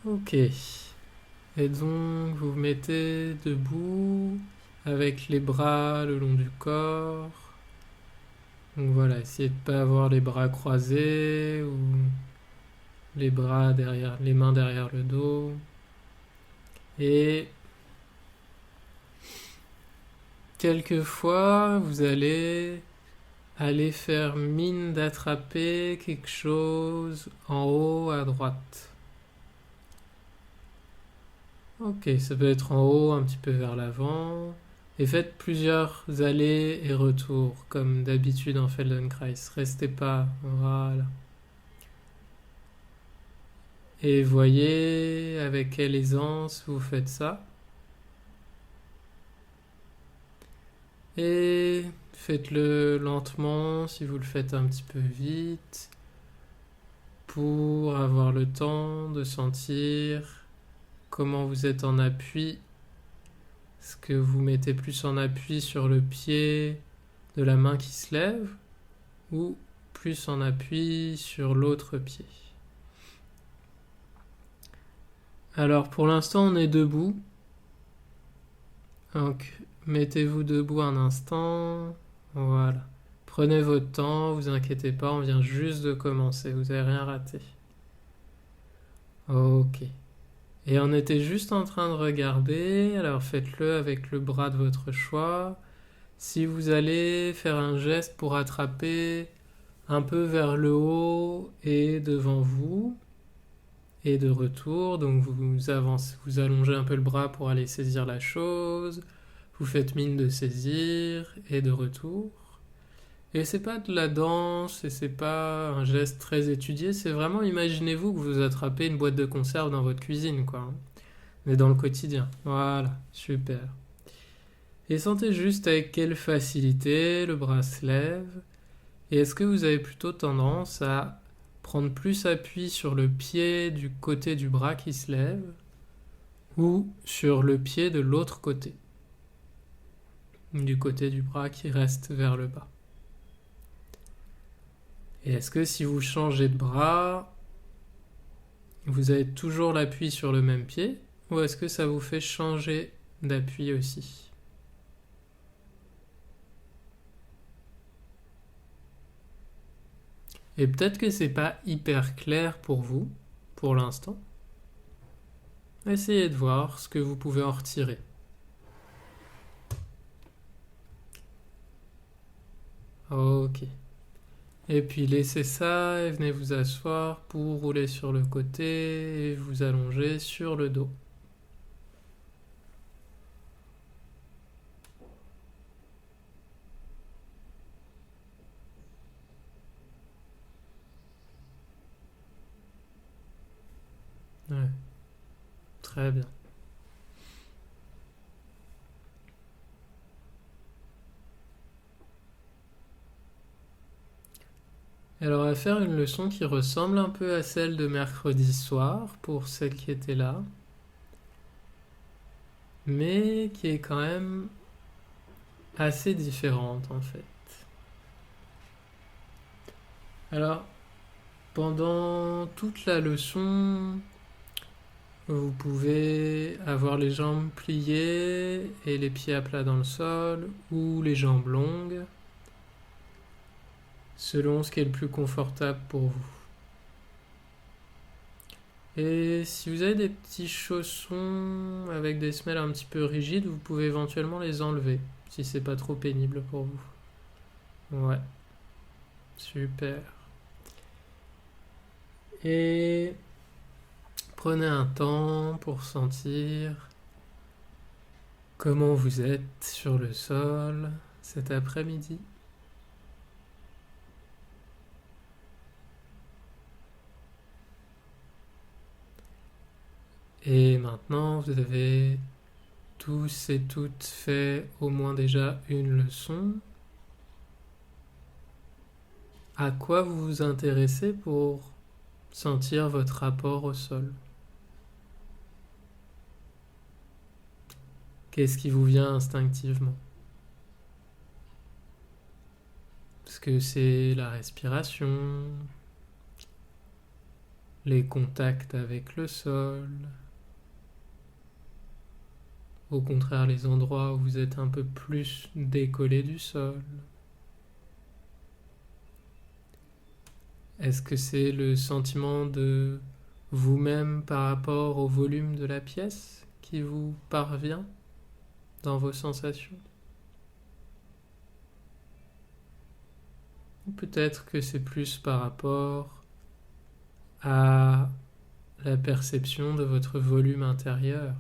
Ok. Et donc, vous vous mettez debout avec les bras le long du corps. Donc voilà, essayez de ne pas avoir les bras croisés ou les bras derrière, les mains derrière le dos. Et quelquefois, vous allez aller faire mine d'attraper quelque chose en haut à droite. Ok, ça peut être en haut, un petit peu vers l'avant. Et faites plusieurs allers et retours, comme d'habitude en Feldenkrais. Restez pas, voilà. Et voyez avec quelle aisance vous faites ça. Et faites-le lentement si vous le faites un petit peu vite pour avoir le temps de sentir comment vous êtes en appui. Est-ce que vous mettez plus en appui sur le pied de la main qui se lève ou plus en appui sur l'autre pied? Alors pour l'instant on est debout. Donc mettez-vous debout un instant. Voilà. Prenez votre temps, vous inquiétez pas, on vient juste de commencer, vous n'avez rien raté. Ok. Et on était juste en train de regarder, alors faites-le avec le bras de votre choix. Si vous allez faire un geste pour attraper un peu vers le haut et devant vous, et de retour, donc vous avancez, vous allongez un peu le bras pour aller saisir la chose, vous faites mine de saisir et de retour. Et c'est pas de la danse et c'est pas un geste très étudié, c'est vraiment imaginez-vous que vous attrapez une boîte de conserve dans votre cuisine, quoi. Mais dans le quotidien. Voilà, super. Et sentez juste avec quelle facilité le bras se lève. Et est-ce que vous avez plutôt tendance à prendre plus appui sur le pied du côté du bras qui se lève ou sur le pied de l'autre côté, du côté du bras qui reste vers le bas? Et est-ce que si vous changez de bras, vous avez toujours l'appui sur le même pied ou est-ce que ça vous fait changer d'appui aussi? Et peut-être que c'est pas hyper clair pour vous, pour l'instant. Essayez de voir ce que vous pouvez en retirer. Ok. Et puis laissez ça et venez vous asseoir pour rouler sur le côté et vous allonger sur le dos. Ouais, très bien. Alors on va faire une leçon qui ressemble un peu à celle de mercredi soir pour celles qui étaient là, mais qui est quand même assez différente en fait. Alors pendant toute la leçon, vous pouvez avoir les jambes pliées et les pieds à plat dans le sol ou les jambes longues, selon ce qui est le plus confortable pour vous. Et si vous avez des petits chaussons avec des semelles un petit peu rigides, vous pouvez éventuellement les enlever, si c'est pas trop pénible pour vous. Ouais, super. Et prenez un temps pour sentir comment vous êtes sur le sol cet après-midi. Et maintenant, vous avez tous et toutes fait au moins déjà une leçon. À quoi vous vous intéressez pour sentir votre rapport au sol? Qu'est-ce qui vous vient instinctivement? Est-ce que c'est la respiration? les contacts avec le sol. Au contraire, les endroits où vous êtes un peu plus décollé du sol. Est-ce que c'est le sentiment de vous-même par rapport au volume de la pièce qui vous parvient dans vos sensations? Ou peut-être que c'est plus par rapport à la perception de votre volume intérieur.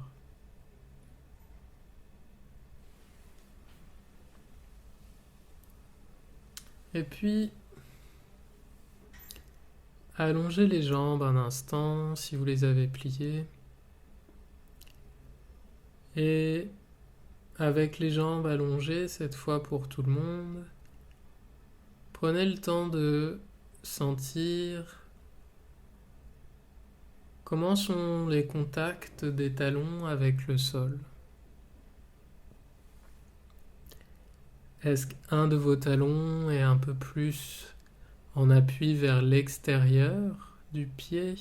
Et puis, allongez les jambes un instant si vous les avez pliées. Et avec les jambes allongées, cette fois pour tout le monde, prenez le temps de sentir comment sont les contacts des talons avec le sol. Est-ce qu'un de vos talons est un peu plus en appui vers l'extérieur du pied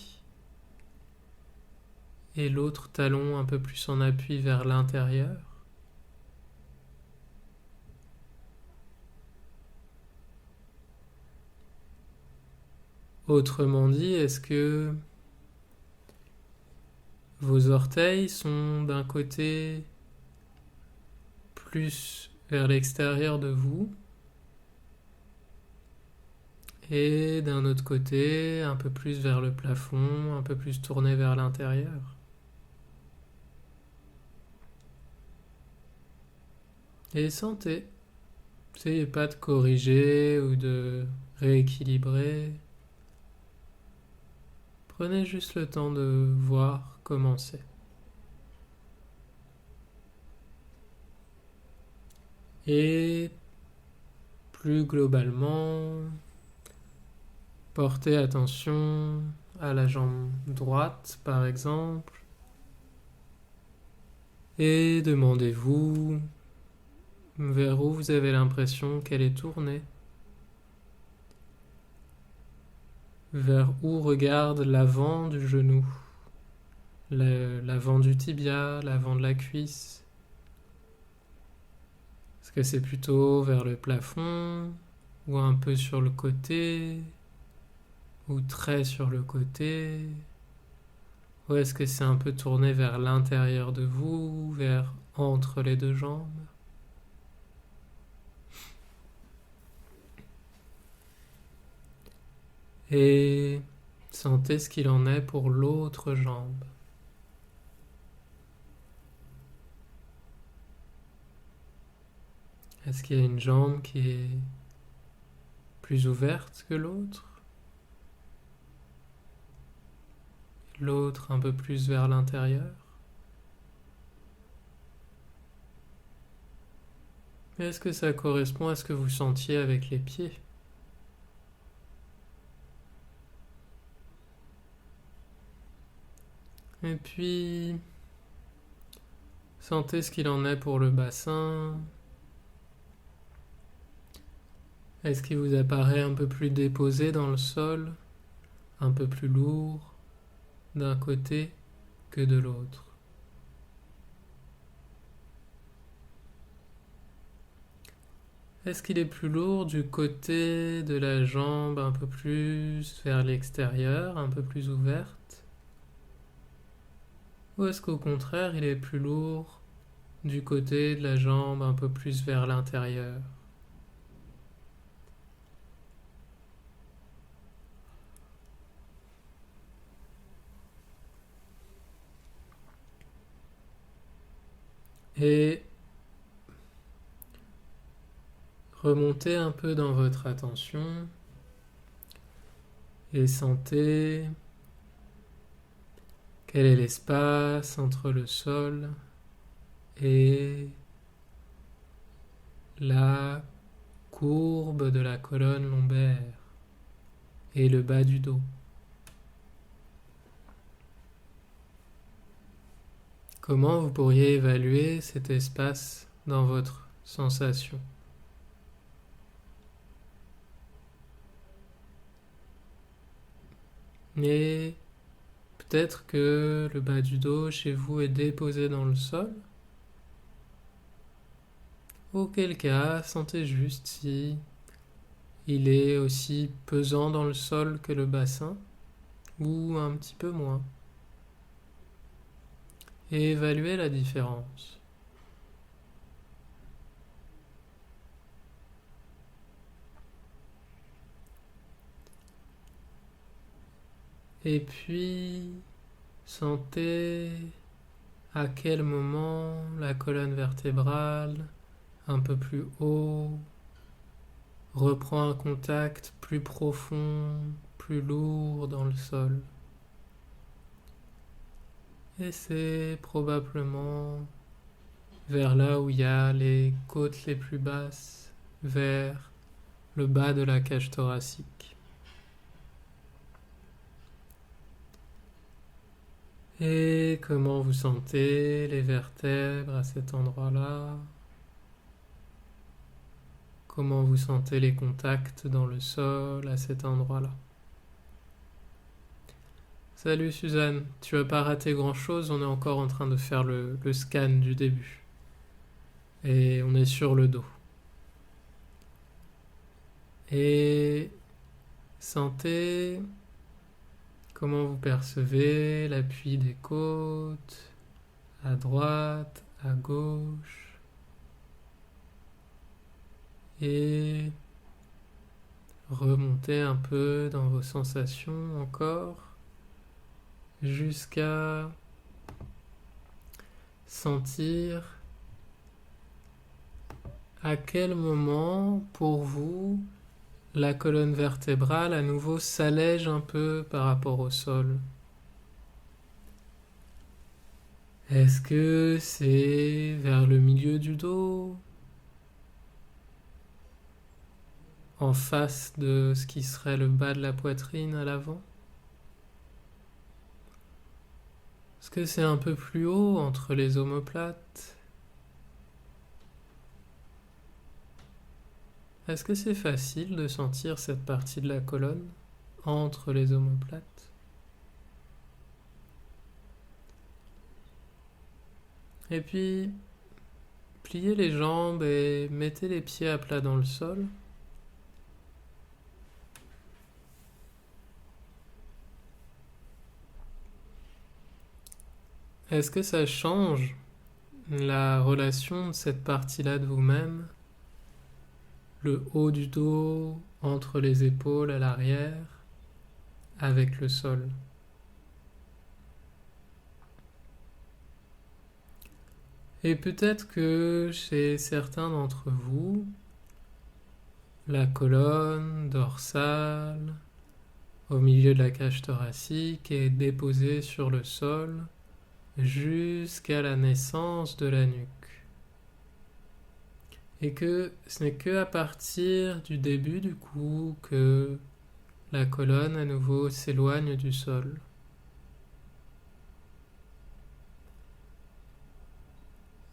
et l'autre talon un peu plus en appui vers l'intérieur? Autrement dit, est-ce que vos orteils sont d'un côté plus vers l'extérieur de vous et d'un autre côté un peu plus vers le plafond, un peu plus tourné vers l'intérieur? Et sentez. N'essayez pas de corriger ou de rééquilibrer. Prenez juste le temps de voir comment c'est. Et plus globalement, portez attention à la jambe droite, par exemple, et demandez-vous vers où vous avez l'impression qu'elle est tournée. Vers où regarde l'avant du genou, l'avant du tibia, l'avant de la cuisse. Est-ce que c'est plutôt vers le plafond, ou un peu sur le côté, ou très sur le côté? Ou est-ce que c'est un peu tourné vers l'intérieur de vous, vers entre les deux jambes? Et sentez ce qu'il en est pour l'autre jambe. Est-ce qu'il y a une jambe qui est plus ouverte que l'autre? L'autre un peu plus vers l'intérieur? Est-ce que ça correspond à ce que vous sentiez avec les pieds? Et puis, sentez ce qu'il en est pour le bassin. Est-ce qu'il vous apparaît un peu plus déposé dans le sol, un peu plus lourd d'un côté que de l'autre? Est-ce qu'il est plus lourd du côté de la jambe un peu plus vers l'extérieur, un peu plus ouverte? Ou est-ce qu'au contraire, il est plus lourd du côté de la jambe un peu plus vers l'intérieur? Et remontez un peu dans votre attention et sentez quel est l'espace entre le sol et la courbe de la colonne lombaire et le bas du dos. Comment vous pourriez évaluer cet espace dans votre sensation? Et Peut-être que le bas du dos chez vous est déposé dans le sol. Auquel cas, sentez juste si il est aussi pesant dans le sol que le bassin ou un petit peu moins. Et évaluez la différence. Et puis, sentez à quel moment la colonne vertébrale, un peu plus haut, reprend un contact plus profond, plus lourd dans le sol. Et c'est probablement vers là où il y a les côtes les plus basses, vers le bas de la cage thoracique. Et comment vous sentez les vertèbres à cet endroit-là? Comment vous sentez les contacts dans le sol à cet endroit-là? Salut Suzanne, tu as pas raté grand-chose, on est encore en train de faire le scan du début. Et on est sur le dos. Et sentez comment vous percevez l'appui des côtes, à droite, à gauche. Et remontez un peu dans vos sensations encore, jusqu'à sentir à quel moment pour vous la colonne vertébrale à nouveau s'allège un peu par rapport au sol. Est-ce que c'est vers le milieu du dos, en face de ce qui serait le bas de la poitrine à l'avant? Est-ce que c'est un peu plus haut entre les omoplates? Est-ce que c'est facile de sentir cette partie de la colonne entre les omoplates? Et puis, pliez les jambes et mettez les pieds à plat dans le sol. Est-ce que ça change la relation de cette partie-là de vous-même, le haut du dos, entre les épaules à l'arrière, avec le sol? Et peut-être que chez certains d'entre vous, la colonne dorsale, au milieu de la cage thoracique, est déposée sur le sol jusqu'à la naissance de la nuque. Et que ce n'est que à partir du début du cou que la colonne à nouveau s'éloigne du sol.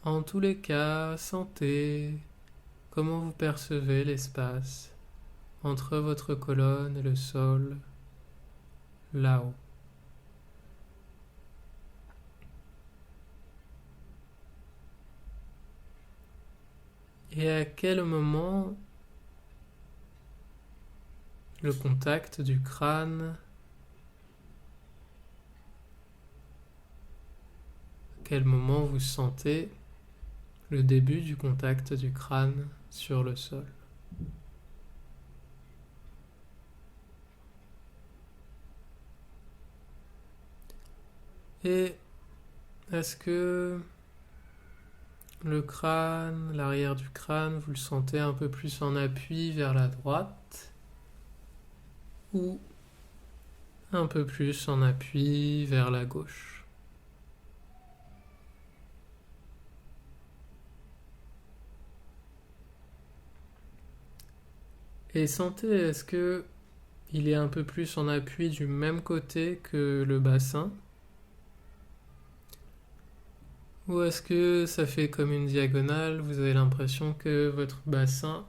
En tous les cas, sentez comment vous percevez l'espace entre votre colonne et le sol, là-haut. Et à quel moment le contact du crâne, à quel moment vous sentez le début du contact du crâne sur le sol? Et est-ce que le crâne, l'arrière du crâne, vous le sentez un peu plus en appui vers la droite ou un peu plus en appui vers la gauche? Et sentez, est-ce que il est un peu plus en appui du même côté que le bassin? Ou est-ce que ça fait comme une diagonale, vous avez l'impression que votre bassin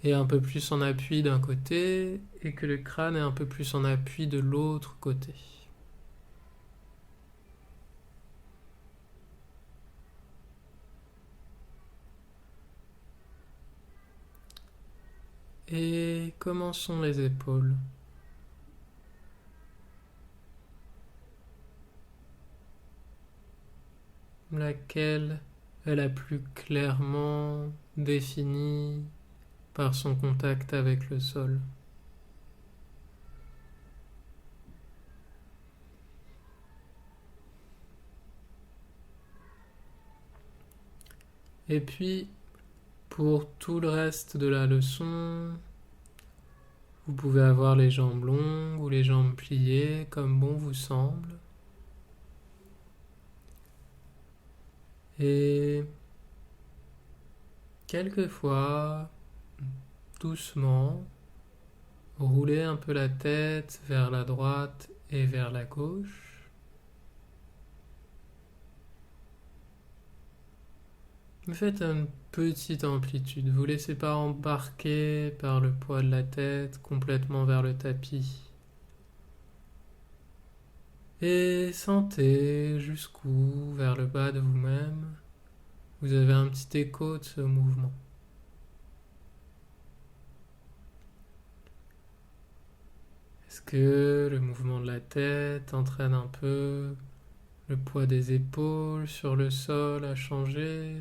est un peu plus en appui d'un côté et que le crâne est un peu plus en appui de l'autre côté? Et comment sont les épaules? Laquelle est la plus clairement définie par son contact avec le sol? Et puis, pour tout le reste de la leçon, vous pouvez avoir les jambes longues ou les jambes pliées comme bon vous semble. Et quelquefois, doucement, roulez un peu la tête vers la droite et vers la gauche. Faites une petite amplitude. Vous ne laissez pas embarquer par le poids de la tête complètement vers le tapis. Et sentez jusqu'où, vers le bas de vous-même, vous avez un petit écho de ce mouvement. Est-ce que le mouvement de la tête entraîne un peu le poids des épaules sur le sol à changer?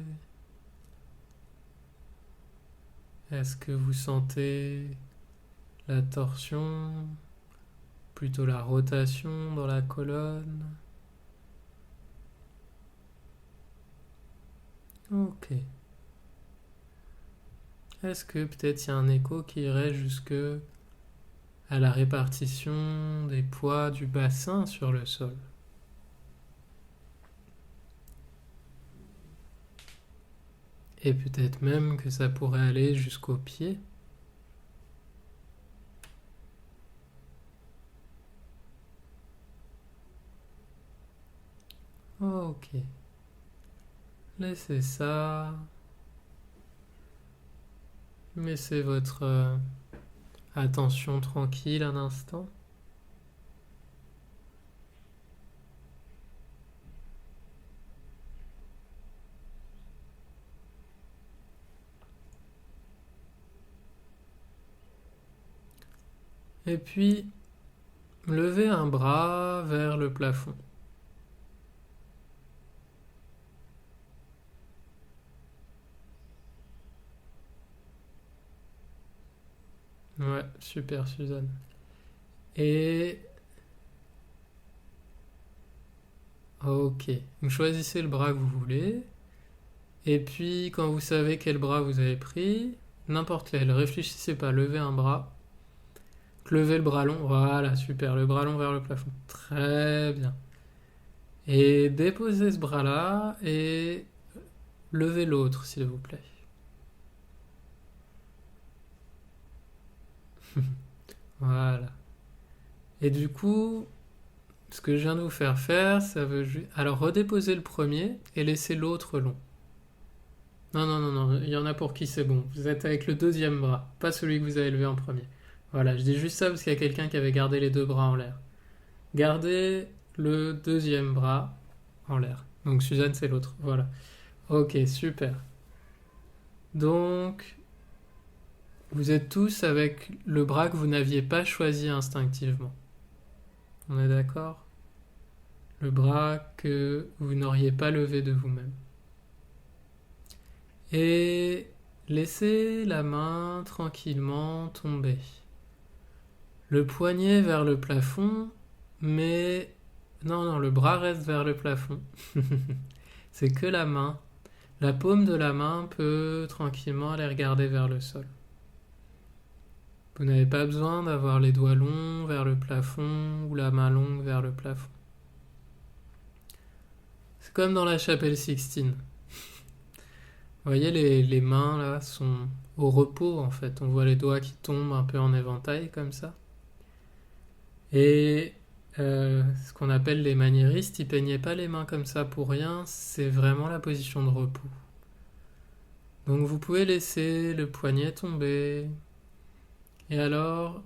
Est-ce que vous sentez la torsion, plutôt la rotation dans la colonne? Ok. Est-ce que peut-être il y a un écho qui irait jusque à la répartition des poids du bassin sur le sol? Et peut-être même que ça pourrait aller jusqu'aux pieds. Ok. Laissez ça. Laissez votre attention tranquille un instant. Et puis, levez un bras vers le plafond. Ouais, super Suzanne. Et... Ok. Vous choisissez le bras que vous voulez. Et puis, quand vous savez quel bras vous avez pris, n'importe lequel, réfléchissez pas, levez un bras. Levez le bras long, voilà, super, le bras long vers le plafond. Très bien. Et déposez ce bras-là et levez l'autre, s'il vous plaît. Voilà. Et du coup, ce que je viens de vous faire faire, ça veut juste... Alors, redéposez le premier et laissez l'autre long. Non, non, non, non, il y en a pour qui c'est bon. Vous êtes avec le deuxième bras, pas celui que vous avez levé en premier. Voilà, je dis juste ça parce qu'il y a quelqu'un qui avait gardé les deux bras en l'air. Gardez le deuxième bras en l'air. Donc Suzanne, c'est l'autre. Voilà. Ok, super. Donc, vous êtes tous avec le bras que vous n'aviez pas choisi instinctivement. On est d'accord? Le bras que vous n'auriez pas levé de vous-même. Et laissez la main tranquillement tomber. Le poignet vers le plafond, mais... Non, non, le bras reste vers le plafond. C'est que la main. La paume de la main peut tranquillement aller regarder vers le sol. Vous n'avez pas besoin d'avoir les doigts longs vers le plafond ou la main longue vers le plafond. C'est comme dans la chapelle Sixtine. Vous voyez, les mains là sont au repos en fait. On voit les doigts qui tombent un peu en éventail comme ça. Et ce qu'on appelle les maniéristes, ils peignaient pas les mains comme ça pour rien. C'est vraiment la position de repos. Donc vous pouvez laisser le poignet tomber. Et alors,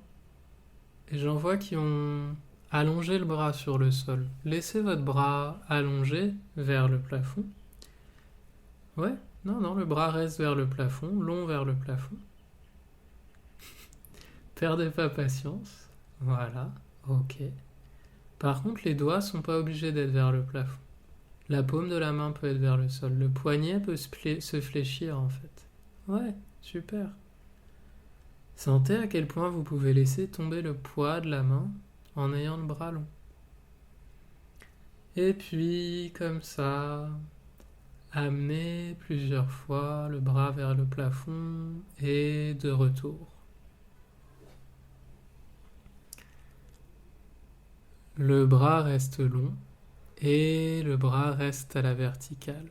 j'en vois qui ont allongé le bras sur le sol. Laissez votre bras allongé vers le plafond. Ouais, non, non, le bras reste vers le plafond, long vers le plafond. perdez pas patience. Voilà, ok. Par contre, les doigts sont pas obligés d'être vers le plafond. La paume de la main peut être vers le sol. Le poignet peut se fléchir en fait. Ouais, super. Sentez à quel point vous pouvez laisser tomber le poids de la main en ayant le bras long. Et puis, comme ça, amenez plusieurs fois le bras vers le plafond et de retour. Le bras reste long et le bras reste à la verticale.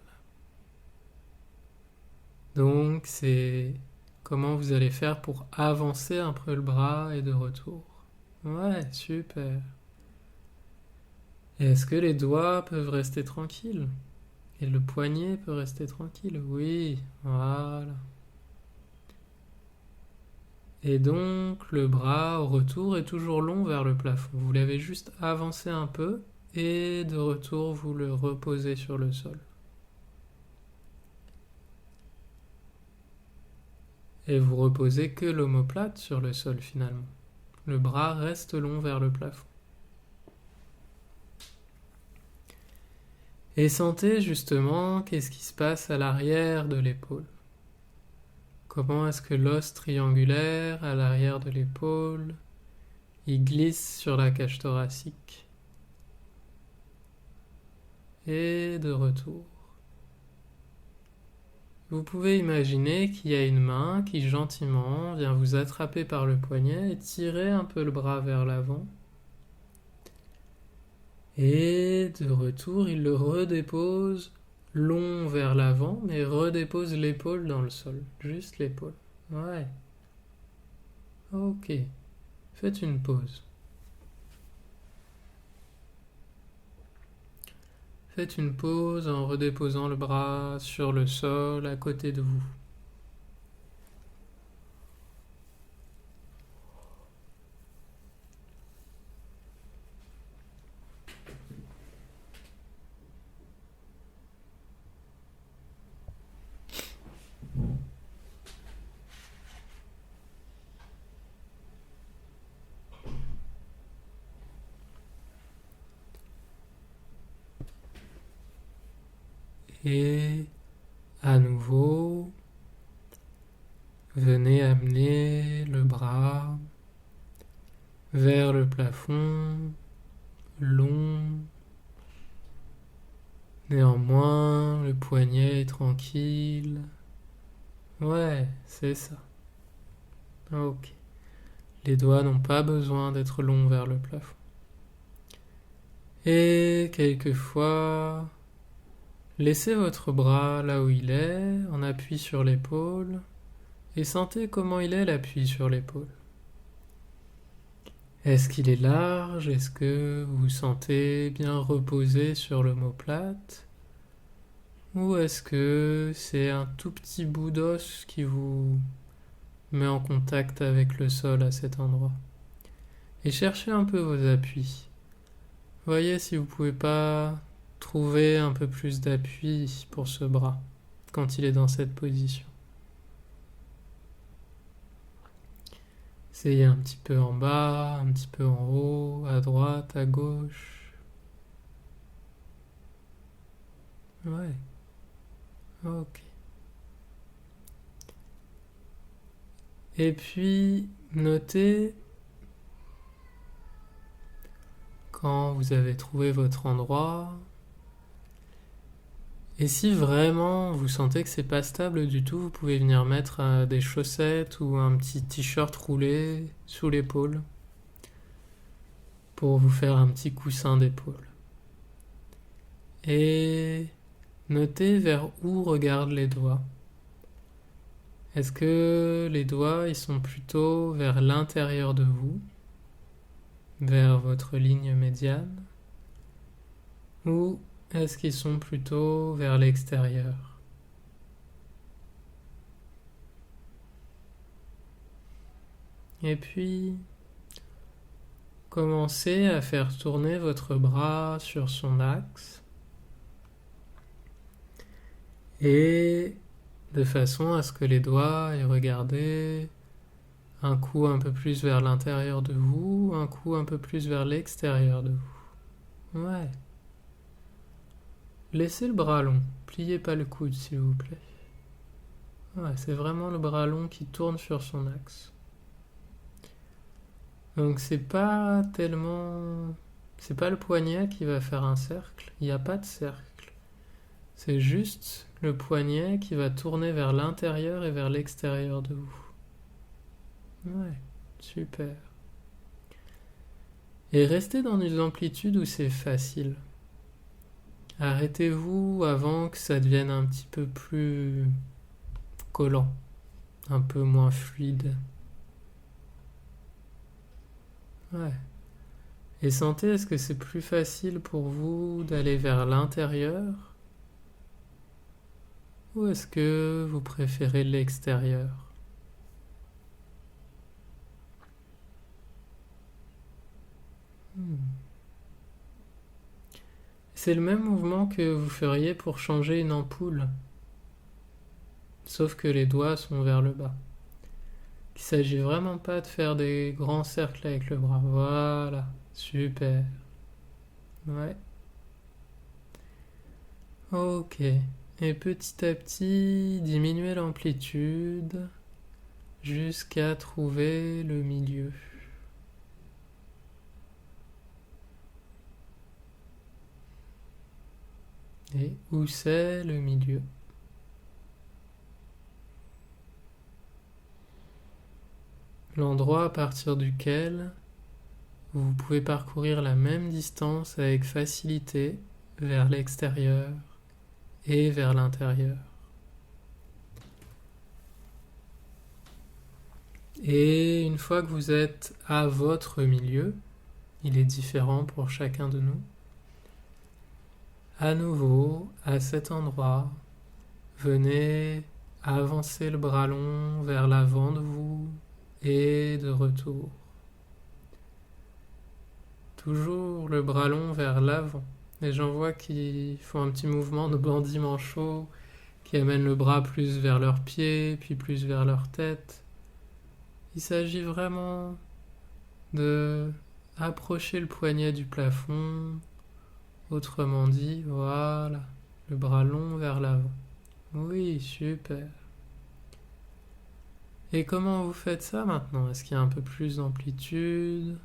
Donc, c'est comment vous allez faire pour avancer un peu le bras et de retour. Ouais, super. Et est-ce que les doigts peuvent rester tranquilles? Et le poignet peut rester tranquille? Oui, voilà. Et donc, le bras au retour est toujours long vers le plafond. Vous l'avez juste avancé un peu et de retour, vous le reposez sur le sol. Et vous reposez que l'omoplate sur le sol finalement. Le bras reste long vers le plafond. Et sentez justement qu'est-ce qui se passe à l'arrière de l'épaule. Comment est-ce que l'os triangulaire à l'arrière de l'épaule, il glisse sur la cage thoracique. Et de retour. Vous pouvez imaginer qu'il y a une main qui gentiment vient vous attraper par le poignet et tirer un peu le bras vers l'avant. Et de retour, il le redépose long vers l'avant, mais redépose l'épaule dans le sol. Juste l'épaule. Ouais. Ok. Faites une pause. Faites une pause en redéposant le bras sur le sol à côté de vous. Et à nouveau, venez amener le bras vers le plafond, long. Néanmoins, le poignet est tranquille. Ouais, c'est ça. Ok. Les doigts n'ont pas besoin d'être longs vers le plafond. Et quelquefois, laissez votre bras là où il est, en appui sur l'épaule, et sentez comment il est l'appui sur l'épaule. Est-ce qu'il est large? Est-ce que vous vous sentez bien reposé sur l'omoplate? Ou est-ce que c'est un tout petit bout d'os qui vous met en contact avec le sol à cet endroit? Et cherchez un peu vos appuis. Voyez si vous pouvez pas trouver un peu plus d'appui pour ce bras quand il est dans cette position. Essayez un petit peu en bas, un petit peu en haut, à droite, à gauche. Ouais, ok. Et puis, notez quand vous avez trouvé votre endroit. Et si vraiment vous sentez que c'est pas stable du tout, vous pouvez venir mettre des chaussettes ou un petit t-shirt roulé sous l'épaule pour vous faire un petit coussin d'épaule. Et notez vers où regardent les doigts. Est-ce que les doigts ils sont plutôt vers l'intérieur de vous, vers votre ligne médiane, ou est-ce qu'ils sont plutôt vers l'extérieur? Et puis, commencez à faire tourner votre bras sur son axe et de façon à ce que les doigts aient regardé Un coup un peu plus vers l'intérieur de vous, un coup un peu plus vers l'extérieur de vous. Ouais. Laissez le bras long, pliez pas le coude s'il vous plaît. Ouais, c'est vraiment le bras long qui tourne sur son axe. Donc c'est pas tellement... C'est pas le poignet qui va faire un cercle, il n'y a pas de cercle. C'est juste le poignet qui va tourner vers l'intérieur et vers l'extérieur de vous. Ouais, super. Et restez dans une amplitude où c'est facile. Arrêtez-vous avant que ça devienne un petit peu plus collant, un peu moins fluide. Ouais. Et sentez, est-ce que c'est plus facile pour vous d'aller vers l'intérieur ou est-ce que vous préférez l'extérieur? Hmm. C'est le même mouvement que vous feriez pour changer une ampoule, sauf que les doigts sont vers le bas. Il ne s'agit vraiment pas de faire des grands cercles avec le bras. Voilà, super. Ouais. Ok. Et petit à petit, diminuez l'amplitude jusqu'à trouver le milieu. Et où c'est le milieu? L'endroit à partir duquel vous pouvez parcourir la même distance avec facilité vers l'extérieur et vers l'intérieur. Et une fois que vous êtes à votre milieu, il est différent pour chacun de nous, à nouveau, à cet endroit, venez avancer le bras long vers l'avant de vous et de retour. Toujours le bras long vers l'avant. Les gens voient qu'ils font un petit mouvement de bandit manchot qui amène le bras plus vers leurs pieds, puis plus vers leur tête. Il s'agit vraiment de approcher le poignet du plafond. Autrement dit, voilà, le bras long vers l'avant. Oui, super. Et comment vous faites ça maintenant? Est-ce qu'il y a un peu plus d'amplitude?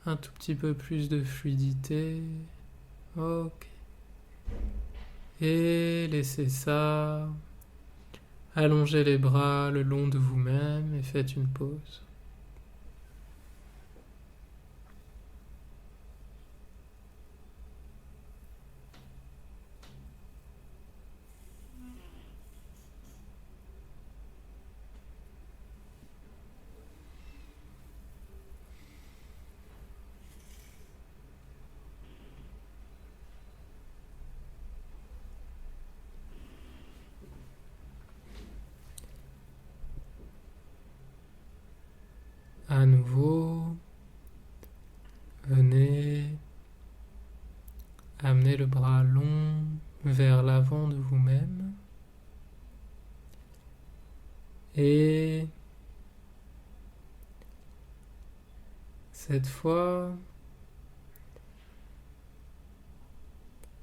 Un tout petit peu plus de fluidité? Ok. Et laissez ça. Allongez les bras le long de vous-même et faites une pause. À nouveau, venez amener le bras long vers l'avant de vous-même et cette fois,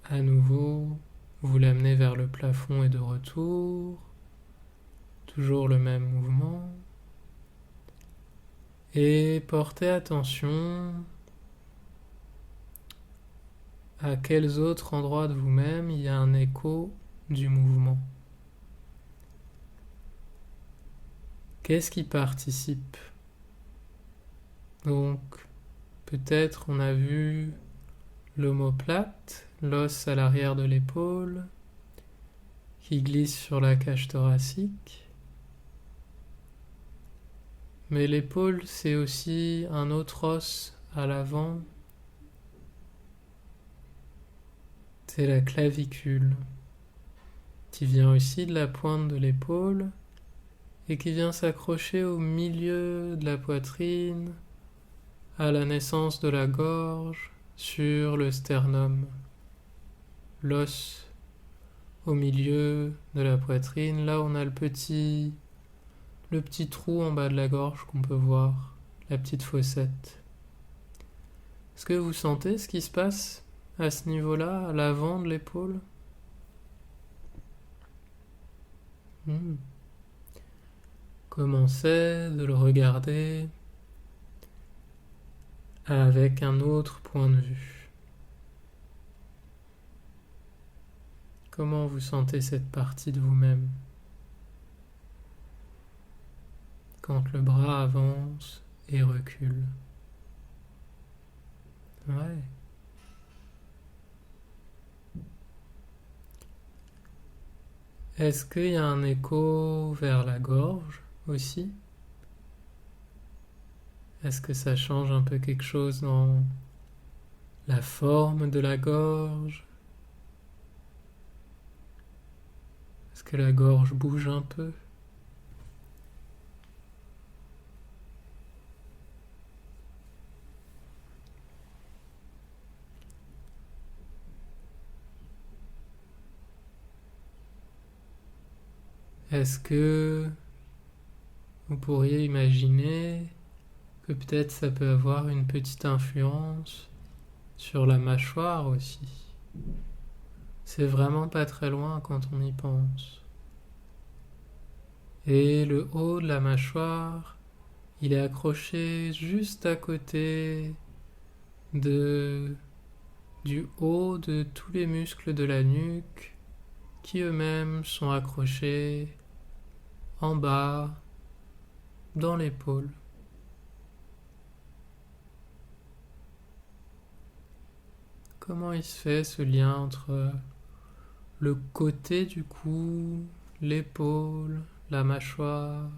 à nouveau, vous l'amenez vers le plafond et de retour, toujours le même mouvement. Et portez attention à quels autres endroits de vous-même il y a un écho du mouvement. Qu'est-ce qui participe? Donc, peut-être on a vu l'omoplate, l'os à l'arrière de l'épaule, qui glisse sur la cage thoracique. Mais l'épaule, c'est aussi un autre os à l'avant. C'est la clavicule, qui vient aussi de la pointe de l'épaule et qui vient s'accrocher au milieu de la poitrine, à la naissance de la gorge, sur le sternum. L'os au milieu de la poitrine, là on a le le petit trou en bas de la gorge qu'on peut voir, la petite fossette. Est-ce que vous sentez ce qui se passe à ce niveau-là, à l'avant de l'épaule? Commencez de le regarder avec un autre point de vue. Comment vous sentez cette partie de vous-même quand le bras avance et recule? Ouais. Est-ce qu'il y a un écho vers la gorge aussi? Est-ce que ça change un peu quelque chose dans la forme de la gorge? Est-ce que la gorge bouge un peu? Est-ce que vous pourriez imaginer que peut-être ça peut avoir une petite influence sur la mâchoire aussi? C'est vraiment pas très loin quand on y pense. Et le haut de la mâchoire, il est accroché juste à côté du haut de tous les muscles de la nuque qui eux-mêmes sont accrochés en bas dans l'épaule. Comment il se fait ce lien entre le côté du cou, l'épaule, la mâchoire?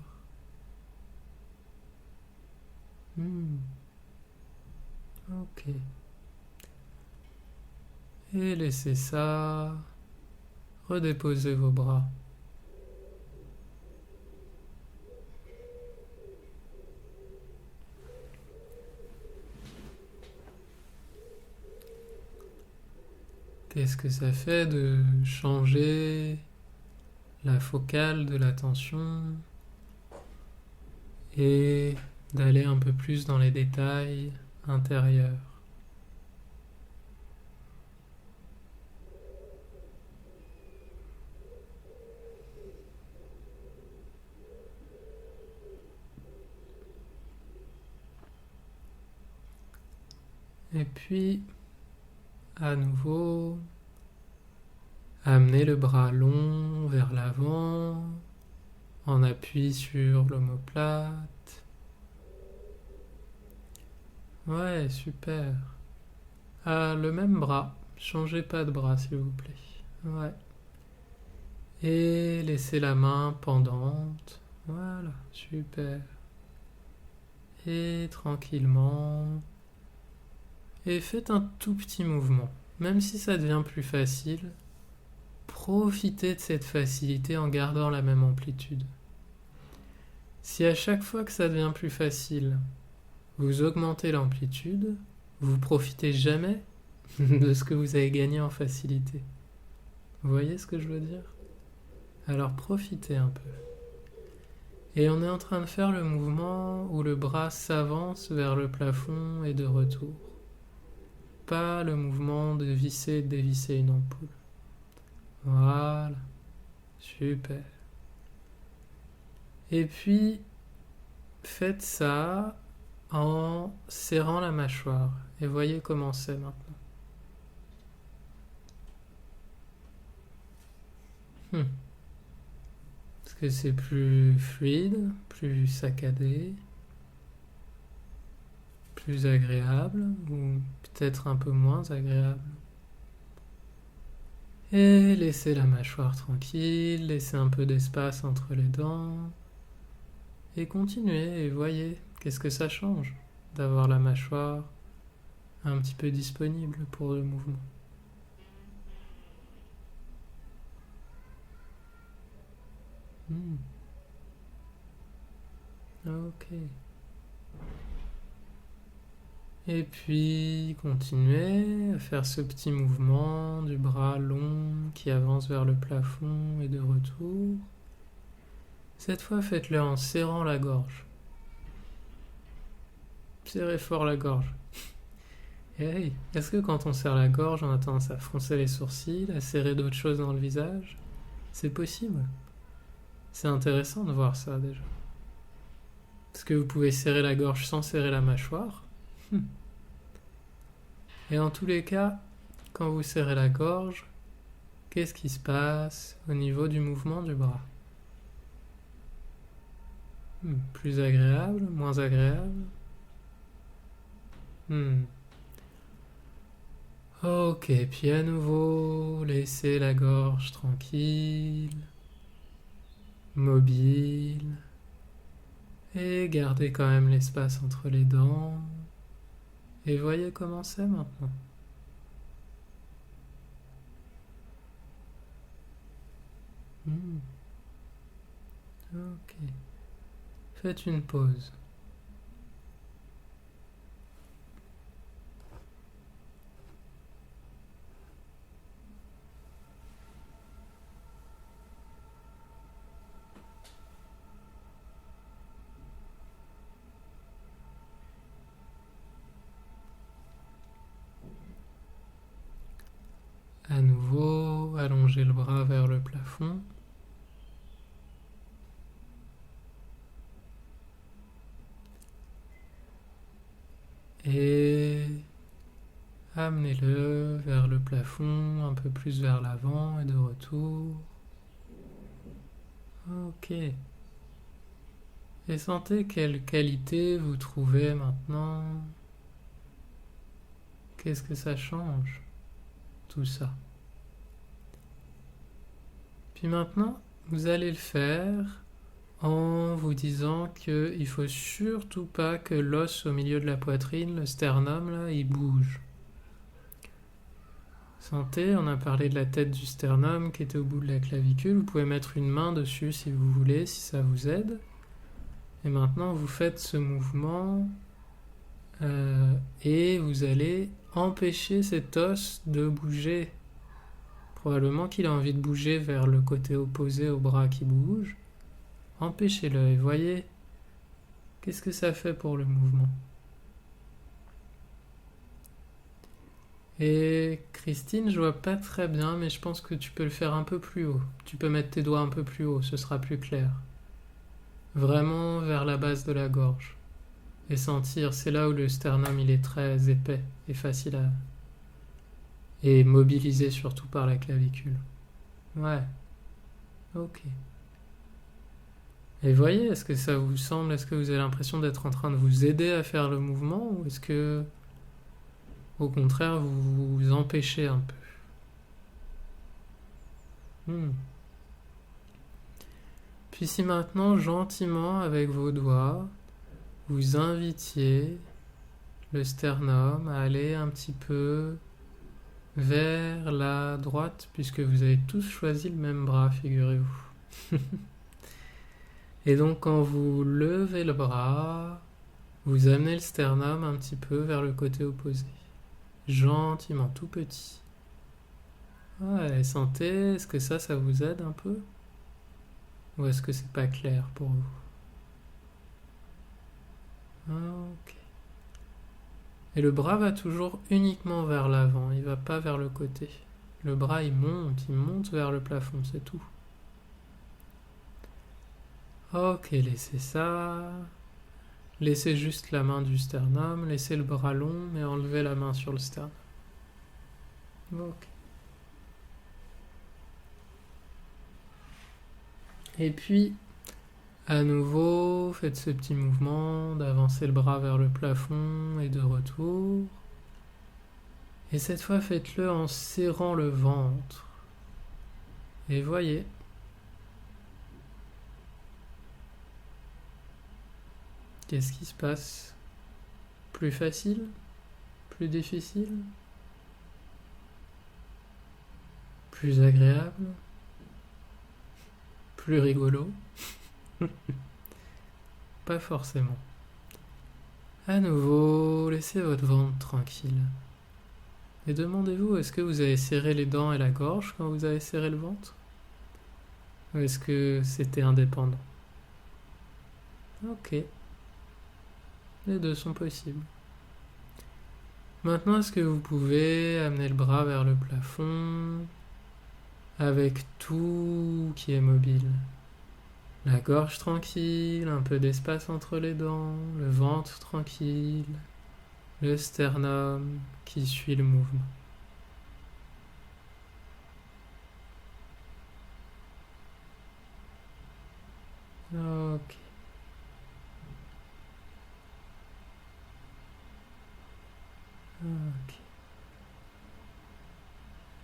Ok. Et laissez ça. Redéposez vos bras. Qu'est-ce que ça fait de changer la focale de l'attention et d'aller un peu plus dans les détails intérieurs? Et puis, à nouveau, amenez le bras long vers l'avant, en appui sur l'omoplate. Ouais, super. Ah, le même bras. Changez pas de bras, s'il vous plaît. Ouais. Et laissez la main pendante. Voilà, super. Et tranquillement. Et faites un tout petit mouvement. Même si ça devient plus facile, profitez de cette facilité en gardant la même amplitude. Si à chaque fois que ça devient plus facile, vous augmentez l'amplitude, vous profitez jamais de ce que vous avez gagné en facilité. Vous voyez ce que je veux dire? Alors profitez un peu. Et on est en train de faire le mouvement où le bras s'avance vers le plafond et de retour. Pas le mouvement de visser et de dévisser une ampoule. Voilà. Super. Et puis, faites ça en serrant la mâchoire. Et voyez comment c'est maintenant. Est-ce que c'est plus fluide, plus saccadé, plus agréable ou peut-être un peu moins agréable? Et laissez la mâchoire tranquille, laissez un peu d'espace entre les dents. Et continuez et voyez qu'est-ce que ça change d'avoir la mâchoire un petit peu disponible pour le mouvement. Ok. Et puis, continuez à faire ce petit mouvement du bras long qui avance vers le plafond et de retour. Cette fois, faites-le en serrant la gorge. Serrez fort la gorge. Et hey, est-ce que quand on serre la gorge, on a tendance à froncer les sourcils, à serrer d'autres choses dans le visage? C'est possible. C'est intéressant de voir ça déjà. Parce que vous pouvez serrer la gorge sans serrer la mâchoire. Et en tous les cas, quand vous serrez la gorge, qu'est-ce qui se passe au niveau du mouvement du bras? Plus agréable, moins agréable? Ok, puis à nouveau, laissez la gorge tranquille, mobile, et gardez quand même l'espace entre les dents. Et voyez comment c'est maintenant. Ok. Faites une pause. À nouveau, allongez le bras vers le plafond. Et amenez-le vers le plafond, un peu plus vers l'avant et de retour. Ok. Et sentez quelle qualité vous trouvez maintenant. Qu'est-ce que ça change, tout ça? Puis maintenant, vous allez le faire en vous disant qu'il ne faut surtout pas que l'os au milieu de la poitrine, le sternum, là, il bouge. Sentez, on a parlé de la tête du sternum qui était au bout de la clavicule. Vous pouvez mettre une main dessus si vous voulez, si ça vous aide. Et maintenant, vous faites ce mouvement et vous allez empêcher cet os de bouger. Probablement qu'il a envie de bouger vers le côté opposé au bras qui bouge. Empêchez-le et voyez qu'est-ce que ça fait pour le mouvement. Et Christine, je vois pas très bien, mais je pense que tu peux le faire un peu plus haut. Tu peux mettre tes doigts un peu plus haut, ce sera plus clair. Vraiment vers la base de la gorge. Et sentir, c'est là où le sternum il est très épais et facile à... et mobilisé surtout par la clavicule. Ouais, ok. Et voyez, est-ce que ça vous semble, est-ce que vous avez l'impression d'être en train de vous aider à faire le mouvement ou est-ce que, au contraire, vous vous empêchez un peu? Puis si maintenant, gentiment, avec vos doigts, vous invitiez le sternum à aller un petit peu vers la droite, puisque vous avez tous choisi le même bras, figurez-vous. Et donc quand vous levez le bras, vous amenez le sternum un petit peu vers le côté opposé. Gentiment, tout petit. Ouais, sentez, est-ce que ça vous aide un peu? Ou est-ce que c'est pas clair pour vous? Ok. Et le bras va toujours uniquement vers l'avant, il va pas vers le côté. Le bras il monte vers le plafond, c'est tout. Ok, laissez ça. Laissez juste la main du sternum, laissez le bras long, mais enlevez la main sur le sternum. Ok. Et puis, à nouveau, faites ce petit mouvement d'avancer le bras vers le plafond et de retour. Et cette fois, faites-le en serrant le ventre. Et voyez. Qu'est-ce qui se passe? Plus facile? Plus difficile? Plus agréable? Plus rigolo? Pas forcément. À nouveau, laissez votre ventre tranquille. Et demandez-vous, est-ce que vous avez serré les dents et la gorge quand vous avez serré le ventre? Ou est-ce que c'était indépendant? Ok, les deux sont possibles. Maintenant, est-ce que vous pouvez amener le bras vers le plafond avec tout qui est mobile? La gorge tranquille, un peu d'espace entre les dents, le ventre tranquille, le sternum qui suit le mouvement. Ok. Ok.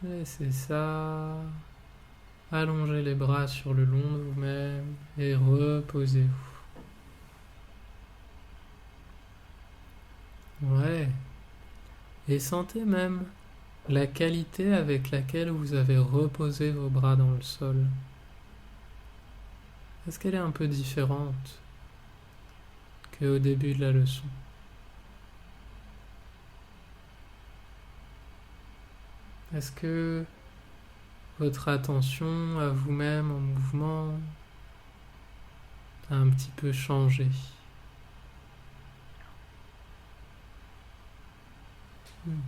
Laissez ça. Allongez les bras sur le long de vous-même et reposez-vous. Ouais. Et sentez même la qualité avec laquelle vous avez reposé vos bras dans le sol. Est-ce qu'elle est un peu différente qu'au début de la leçon? Est-ce que votre attention à vous-même en mouvement a un petit peu changé? Hmm.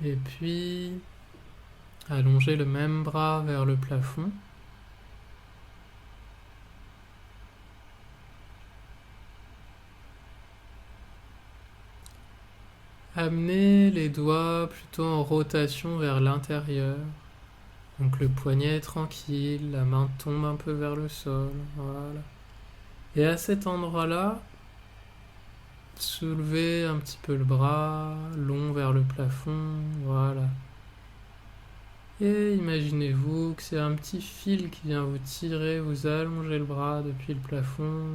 Et puis, allongez le même bras vers le plafond. Amenez les doigts plutôt en rotation vers l'intérieur. Donc le poignet est tranquille, la main tombe un peu vers le sol. Voilà. Et à cet endroit-là, soulevez un petit peu le bras, long vers le plafond. Voilà. Et imaginez-vous que c'est un petit fil qui vient vous tirer, vous allonger le bras depuis le plafond.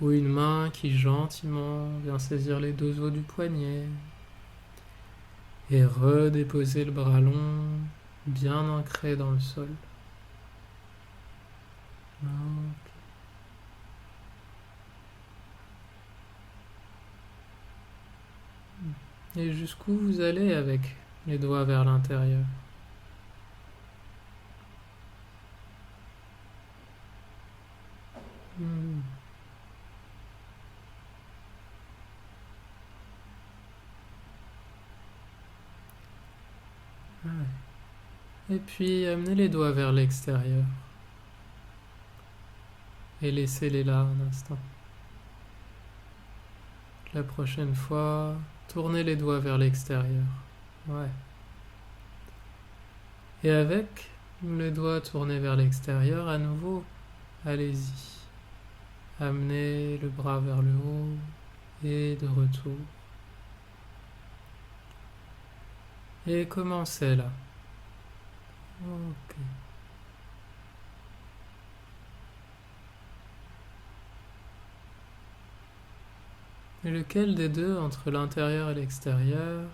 Ou une main qui gentiment vient saisir les deux os du poignet. Et redéposer le bras long, bien ancré dans le sol. Et jusqu'où vous allez avec les doigts vers l'intérieur? Hmm. Ouais. Et puis amenez les doigts vers l'extérieur et laissez-les là un instant. La prochaine fois, tournez les doigts vers l'extérieur. Ouais. Et avec les doigts tournés vers l'extérieur, à nouveau, allez-y. Amenez le bras vers le haut et de retour. Et commencez là. Ok. Et lequel des deux, entre l'intérieur et l'extérieur,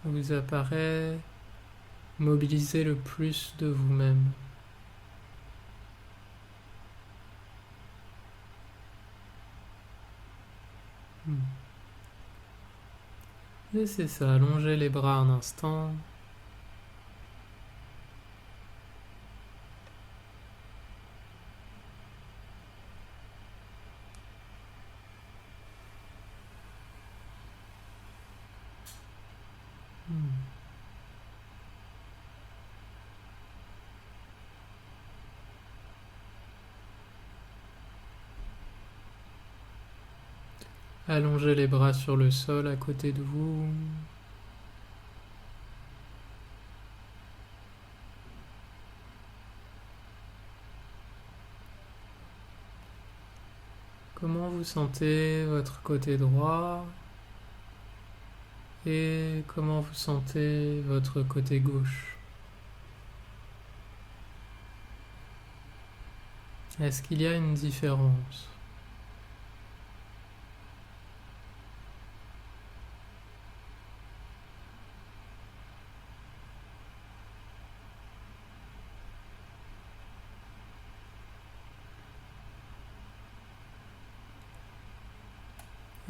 vous apparaît mobiliser le plus de vous-même? Et c'est ça, allongez les bras un instant. Allongez les bras sur le sol à côté de vous. Comment vous sentez votre côté droit et comment vous sentez votre côté gauche? Est-ce qu'il y a une différence?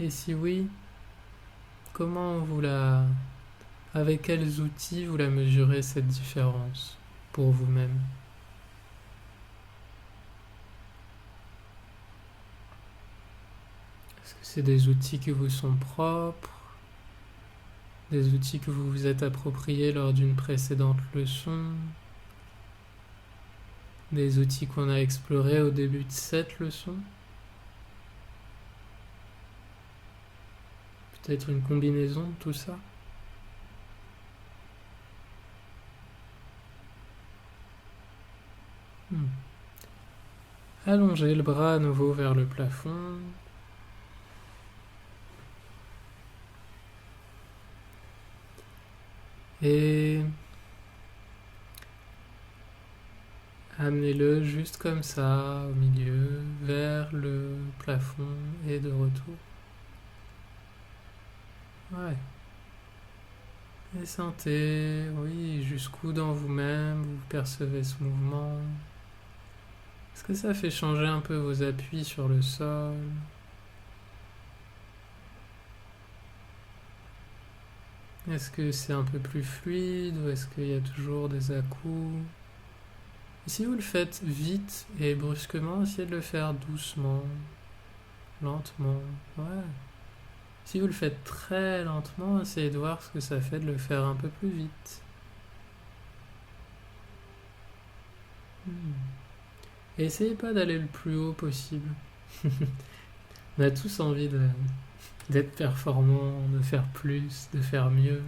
Et si oui, comment vous la... Avec quels outils vous la mesurez cette différence pour vous-même? Est-ce que c'est des outils qui vous sont propres? Des outils que vous vous êtes appropriés lors d'une précédente leçon? Des outils qu'on a explorés au début de cette leçon? Peut-être une combinaison de tout ça? Allongez le bras à nouveau vers le plafond. Et amenez-le juste comme ça, au milieu, vers le plafond et de retour. Ouais. Et sentez, oui, jusqu'où dans vous-même vous percevez ce mouvement. Est-ce que ça fait changer un peu vos appuis sur le sol? Est-ce que c'est un peu plus fluide ou est-ce qu'il y a toujours des à-coups? Si vous le faites vite et brusquement, essayez de le faire doucement, lentement. Ouais. Si vous le faites très lentement, essayez de voir ce que ça fait de le faire un peu plus vite. Et essayez pas d'aller le plus haut possible. On a tous envie d'être performant, de faire plus, de faire mieux.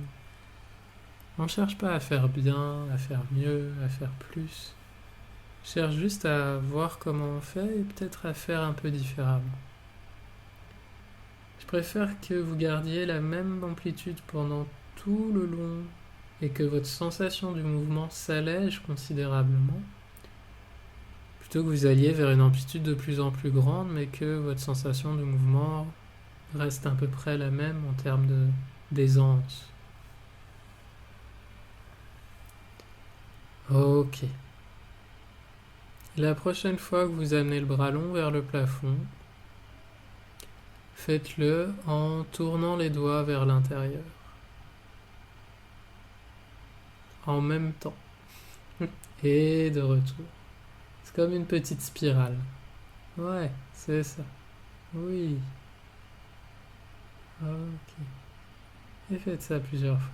On ne cherche pas à faire bien, à faire mieux, à faire plus. On cherche juste à voir comment on fait et peut-être à faire un peu différemment. Je préfère que vous gardiez la même amplitude pendant tout le long et que votre sensation du mouvement s'allège considérablement, plutôt que vous alliez vers une amplitude de plus en plus grande mais que votre sensation du mouvement reste à peu près la même en termes d'aisance. Ok. La prochaine fois que vous amenez le bras long vers le plafond, faites-le en tournant les doigts vers l'intérieur. En même temps. Et de retour. C'est comme une petite spirale. Ouais, c'est ça. Oui. Ok. Et faites ça plusieurs fois.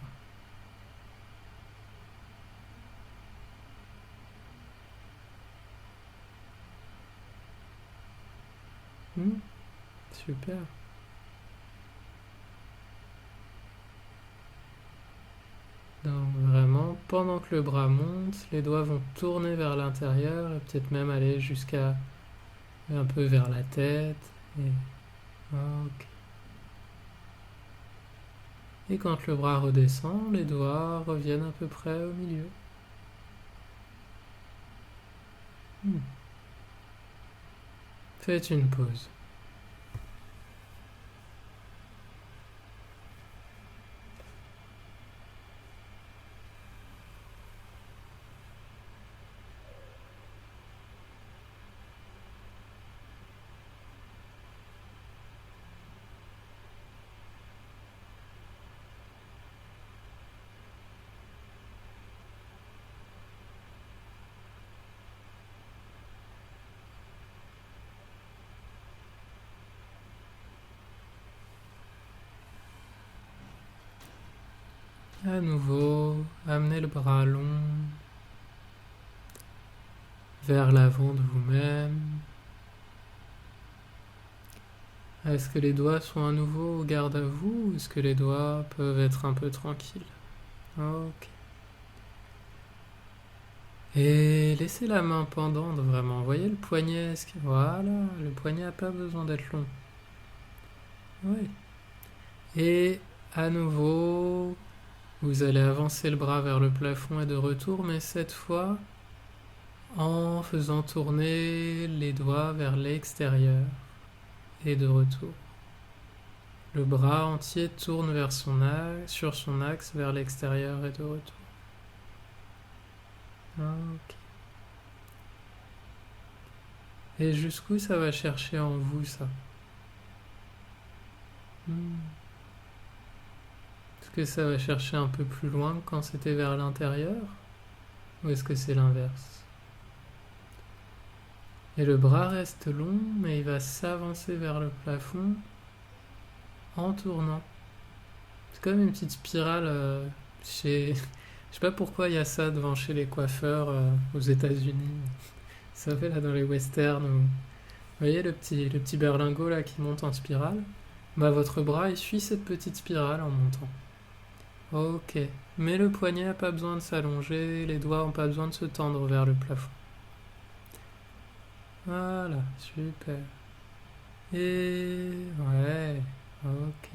Super. Donc vraiment, pendant que le bras monte, les doigts vont tourner vers l'intérieur et peut-être même aller jusqu'à un peu vers la tête. Et, ok. Et quand le bras redescend, les doigts reviennent à peu près au milieu. Faites une pause. À nouveau, amenez le bras long vers l'avant de vous-même. Est-ce que les doigts sont à nouveau au garde à vous ou est-ce que les doigts peuvent être un peu tranquilles? Ok. Et laissez la main pendante vraiment. Voyez le poignet. Voilà, le poignet n'a pas besoin d'être long. Oui. Et à nouveau, vous allez avancer le bras vers le plafond et de retour, mais cette fois en faisant tourner les doigts vers l'extérieur et de retour. Le bras entier tourne vers sur son axe vers l'extérieur et de retour. Ok. Et jusqu'où ça va chercher en vous ça? Hmm. Est-ce que ça va chercher un peu plus loin que quand c'était vers l'intérieur? Ou est-ce que c'est l'inverse? Et le bras reste long, mais il va s'avancer vers le plafond en tournant. C'est comme une petite spirale chez... Je sais pas pourquoi il y a ça devant chez les coiffeurs aux États-Unis. Ça fait là dans les westerns. Vous voyez le petit berlingot là qui monte en spirale? Bah votre bras il suit cette petite spirale en montant. Ok. Mais le poignet n'a pas besoin de s'allonger, les doigts n'ont pas besoin de se tendre vers le plafond. Voilà, super. Et ouais, ok.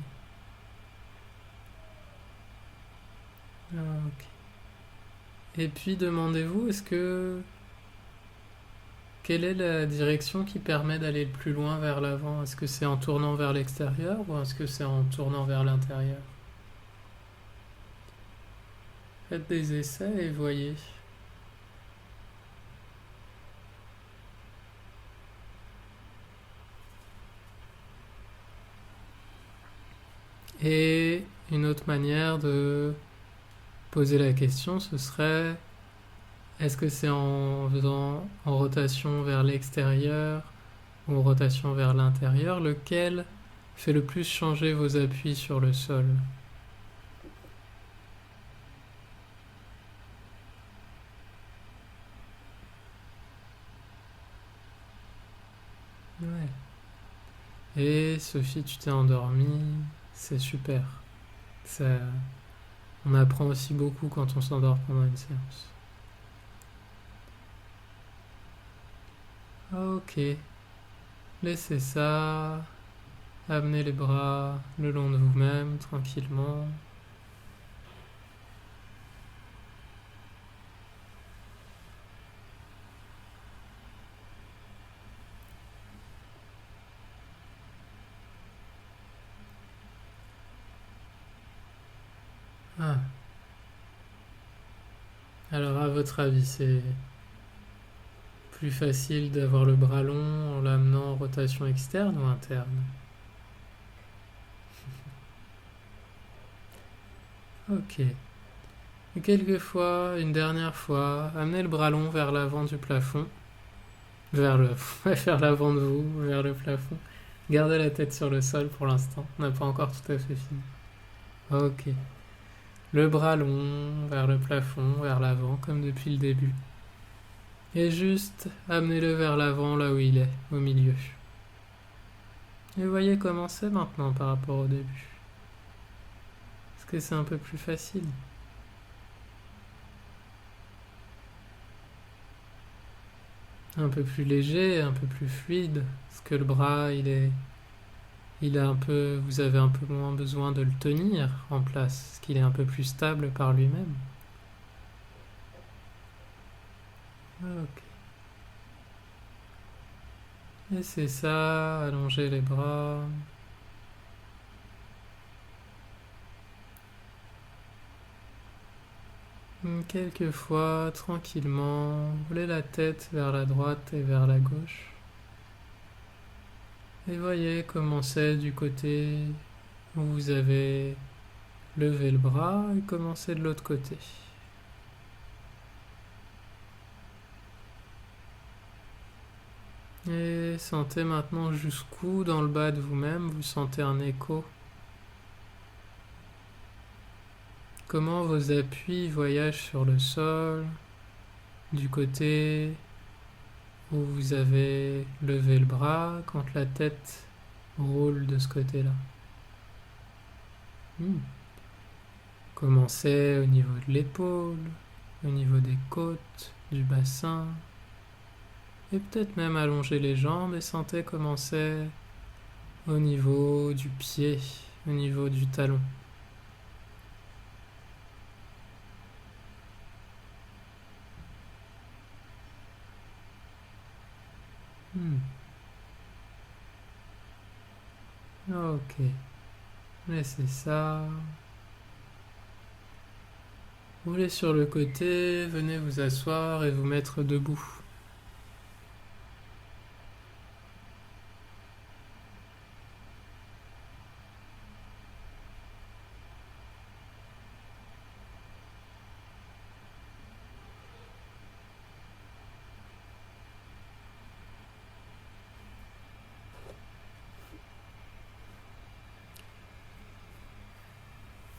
Ok. Et puis demandez-vous, quelle est la direction qui permet d'aller le plus loin vers l'avant? Est-ce que c'est en tournant vers l'extérieur ou est-ce que c'est en tournant vers l'intérieur? Faites des essais et voyez. Et une autre manière de poser la question, ce serait est-ce que c'est en faisant en rotation vers l'extérieur ou en rotation vers l'intérieur, lequel fait le plus changer vos appuis sur le sol? Ouais. Et Sophie, tu t'es endormie, c'est super. Ça, on apprend aussi beaucoup quand on s'endort pendant une séance. Ok, laissez ça, amenez les bras le long de vous-même tranquillement. Ah, alors à votre avis, c'est plus facile d'avoir le bras long en l'amenant en rotation externe ou interne? Ok. Et quelquefois, une dernière fois, amenez le bras long vers l'avant du plafond, vers le, vers l'avant de vous, vers le plafond. Gardez la tête sur le sol pour l'instant. On n'a pas encore tout à fait fini. Ok. Le bras long vers le plafond, vers l'avant, comme depuis le début. Et juste amenez-le vers l'avant, là où il est, au milieu. Et voyez comment c'est maintenant par rapport au début. Est-ce que c'est un peu plus facile? Un peu plus léger, un peu plus fluide? Est-ce que le bras, il est un peu, vous avez un peu moins besoin de le tenir en place? Est-ce qu'il est un peu plus stable par lui-même? Ok. Et c'est ça, allongez les bras. Quelquefois, tranquillement, roulez la tête vers la droite et vers la gauche. Et voyez comment c'est du côté où vous avez levé le bras et comment c'est de l'autre côté. Et sentez maintenant jusqu'où dans le bas de vous-même vous sentez un écho. Comment vos appuis voyagent sur le sol, du côté où vous avez levé le bras quand la tête roule de ce côté-là. Commencez au niveau de l'épaule, au niveau des côtes, du bassin, et peut-être même allonger les jambes et sentez commencer au niveau du pied, au niveau du talon. Hmm. Ok, laissez ça. Roulez sur le côté, venez vous asseoir et vous mettre debout.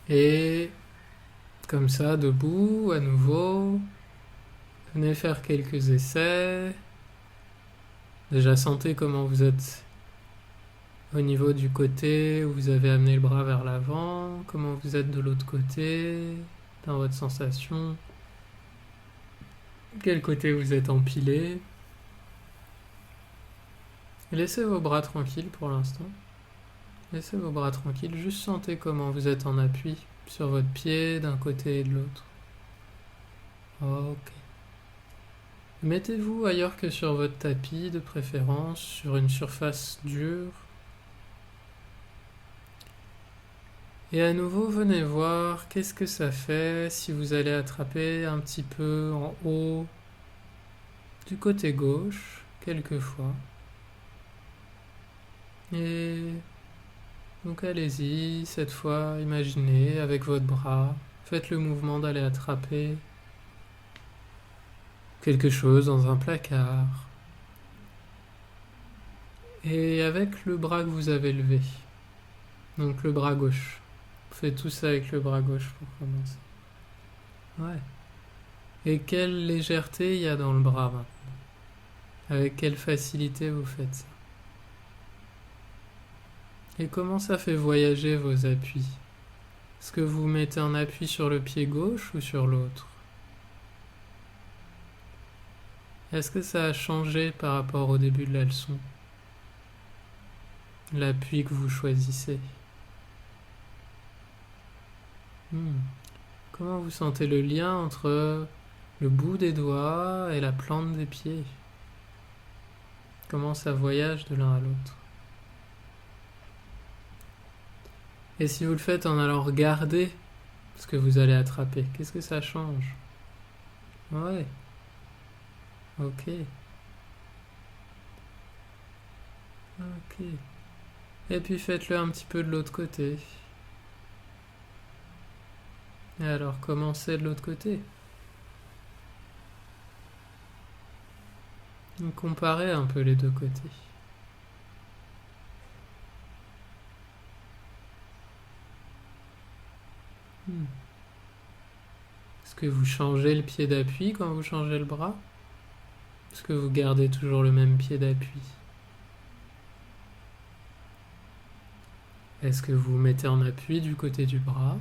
Et comme ça, debout, à nouveau, venez faire quelques essais. Déjà, sentez comment vous êtes au niveau du côté où vous avez amené le bras vers l'avant, comment vous êtes de l'autre côté, dans votre sensation, quel côté vous êtes empilé. Laissez vos bras tranquilles pour l'instant. Laissez vos bras tranquilles, juste sentez comment vous êtes en appui sur votre pied d'un côté et de l'autre. Ok. Mettez-vous ailleurs que sur votre tapis, de préférence sur une surface dure. Et à nouveau, venez voir qu'est-ce que ça fait si vous allez attraper un petit peu en haut du côté gauche, quelquefois. Et donc allez-y, cette fois, imaginez avec votre bras, faites le mouvement d'aller attraper quelque chose dans un placard. Et avec le bras que vous avez levé, donc le bras gauche. Faites tout ça avec le bras gauche pour commencer. Ouais. Et quelle légèreté il y a dans le bras maintenant. Avec quelle facilité vous faites ça. Et comment ça fait voyager vos appuis. Est-ce que vous mettez en appui sur le pied gauche ou sur l'autre? Est-ce que ça a changé par rapport au début de la leçon? L'appui que vous choisissez. Comment vous sentez le lien entre le bout des doigts et la plante des pieds? Comment ça voyage de l'un à l'autre? Et si vous le faites en allant regarder ce que vous allez attraper, qu'est-ce que ça change? Ouais. Ok. Ok. Et puis faites-le un petit peu de l'autre côté. Et alors, commencez de l'autre côté. Comparez un peu les deux côtés. Est-ce que vous changez le pied d'appui quand vous changez le bras? Est-ce que vous gardez toujours le même pied d'appui? Est-ce que vous vous mettez en appui du côté du bras?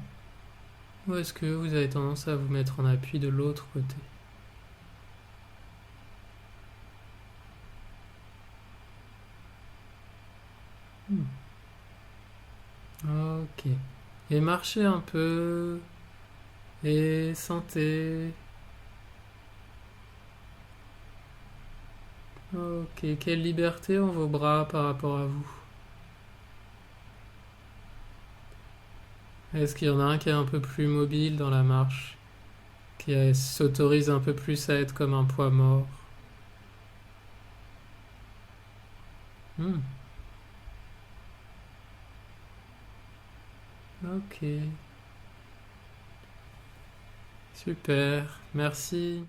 Ou est-ce que vous avez tendance à vous mettre en appui de l'autre côté? Ok. Et marchez un peu. Et sentez. Ok. Quelle liberté ont vos bras par rapport à vous? Est-ce qu'il y en a un qui est un peu plus mobile dans la marche? Qui s'autorise un peu plus à être comme un poids mort? Hmm. Ok. Super. Merci.